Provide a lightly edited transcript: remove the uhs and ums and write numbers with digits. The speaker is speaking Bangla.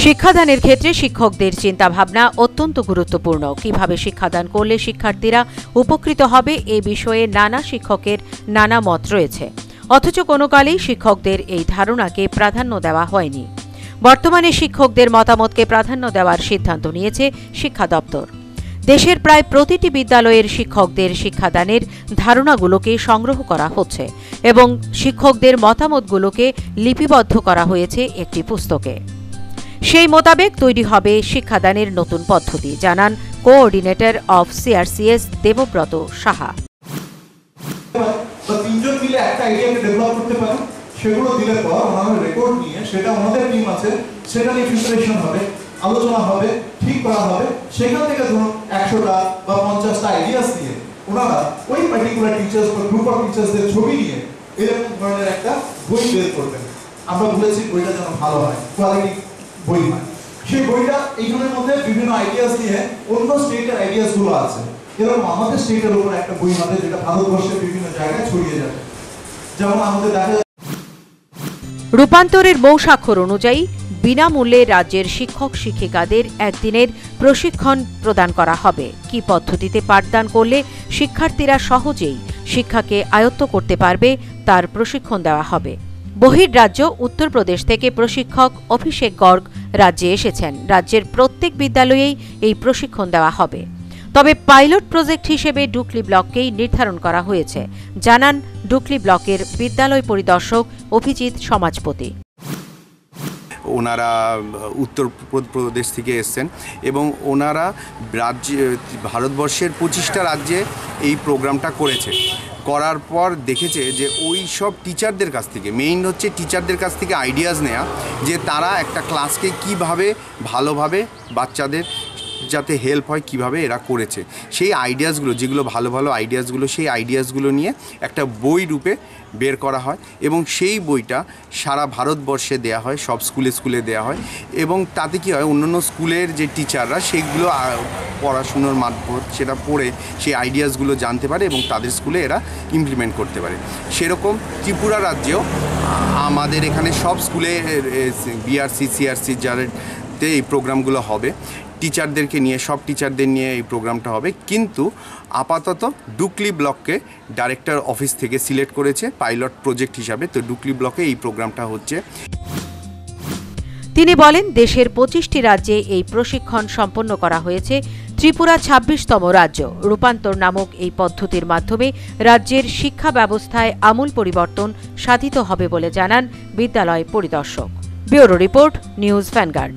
শিক্ষাদানের ক্ষেত্রে শিক্ষকদের চিন্তাভাবনা অত্যন্ত গুরুত্বপূর্ণ। কিভাবে শিক্ষাদান করলে শিক্ষার্থীরা উপকৃত হবে এ বিষয়ে নানা শিক্ষকের নানা মত রয়েছে, অথচ কোনো কালেই শিক্ষকদের এই ধারণাকে প্রাধান্য দেওয়া হয়নি। বর্তমানে শিক্ষকদের মতামতকে প্রাধান্য দেওয়ার সিদ্ধান্ত নিয়েছে শিক্ষা দপ্তর। দেশের প্রায় প্রতিটি বিদ্যালয়ের শিক্ষকদের শিক্ষাদানের ধারণাগুলোকে সংগ্রহ করা হচ্ছে এবং শিক্ষকদের মতামতগুলোকে লিপিবদ্ধ করা হয়েছে একটি পুস্তকে। সেই মোতাবেক তৈরি হবে শিক্ষাদানের নতুন পদ্ধতি, জানান কোঅর্ডিনেটর অফ সিআরসিএস দেবব্রত সাহা। তিনজন মিলে একটা আইডিয়াকে ডেভেলপ করতে পারেন, সেগুলো দিলে পর ওনারা রেকর্ড নিয়ে সেটা আমাদের টিম আছে, সেটা নিয়ে ফিল্টারেশন হবে, আলোচনা হবে, ঠিক করা হবে। সেখান থেকে ধরুন 100টা বা 50টা আইডিয়াস নিয়ে ওনারা ওই পার্টিকুলার টিচার্স বা গ্রুপ অফ টিচার্সদের ছবি নিয়ে এরকম ধরনের একটা বই বের করবেন। আমরা বলেছি বইটা যেন ভালো হয়, কোয়ালিটি বই হয়। সেই বইটা এইখানের মধ্যে বিভিন্ন আইডিয়াস নিয়ে অন্য স্টেটের আইডিয়াস গুলো আছে, এরকম আমাদের স্টেটের উপর একটা বই হবে যেটা ভারতবর্ষের বিভিন্ন জায়গায় ছড়িয়ে যাবে। যেমন আমাদের দেখা রূপান্তরের মৌস্বাক্ষর অনুযায়ী বিনামূল্যে রাজ্যের শিক্ষক শিক্ষিকাদের একদিনের প্রশিক্ষণ প্রদান করা হবে। কি পদ্ধতিতে পাঠদান করলে শিক্ষার্থীরা সহজেই শিক্ষাকে আয়ত্ত করতে পারবে তার প্রশিক্ষণ দেওয়া হবে। বহির্রাজ্য উত্তরপ্রদেশ থেকে প্রশিক্ষক অভিষেক গর্গ রাজ্যে এসেছেন। রাজ্যের প্রত্যেক বিদ্যালয়েই এই প্রশিক্ষণ দেওয়া হবে, তবে পাইলট প্রজেক্ট হিসেবে ডুকলি ব্লককেই নির্ধারণ করা হয়েছে, জানান ডুকলি ব্লকের বিদ্যালয় পরিদর্শক অভিজিৎ সমাজপতি। ওনারা উত্তরপ্রদেশ থেকে এসছেন এবং ওনারা ভারতবর্ষের 25টা রাজ্যে এই প্রোগ্রামটা করার পর দেখেছে যে ওই সব টিচারদের কাছ থেকে, মেইন হচ্ছে টিচারদের কাছ থেকে আইডিয়াস নেওয়া, যে তারা একটা ক্লাসকে কিভাবে ভালোভাবে বাচ্চাদের যাতে হেল্প হয় কিভাবে এরা করেছে। সেই আইডিয়াসগুলো, যেগুলো ভালো ভালো আইডিয়াসগুলো, সেই আইডিয়াসগুলো নিয়ে একটা বই রূপে বের করা হয় এবং সেই বইটা সারা ভারতবর্ষে দেয়া হয়, সব স্কুলে দেয়া হয়। এবং তাতে কি হয়, অন্যান্য স্কুলের যে টিচাররা সেইগুলো পড়াশুনোর মারফত সেটা পড়ে সেই আইডিয়াসগুলো জানতে পারে এবং তাদের স্কুলে এরা ইমপ্লিমেন্ট করতে পারে। সেরকম ত্রিপুরা রাজ্যেও আমাদের এখানে সব স্কুলে বিআরসি সিআরসি যাতে এই প্রোগ্রামগুলো হবে, টিচারদেরকে নিয়ে, সব টিচারদের নিয়ে এই প্রোগ্রামটা হবে। কিন্তু আপাতত ডুকলি ব্লককে ডাইরেক্টর অফিস থেকে সিলেক্ট করেছে পাইলট প্রজেক্ট হিসাবে, তো ডুকলি ব্লকে এই প্রোগ্রামটা হচ্ছে। তিনি বলেন, দেশের 25টি রাজ্যে এই প্রশিক্ষণ সম্পন্ন করা হয়েছে। ত্রিপুরা 26তম রাজ্য। রূপান্তর নামক এই পদ্ধতির মাধ্যমে রাজ্যের শিক্ষা ব্যবস্থায় আমূল পরিবর্তন সাধিত হবে বলে জানান বিদ্যালয় পরিদর্শক। Bureau report, news vanguard.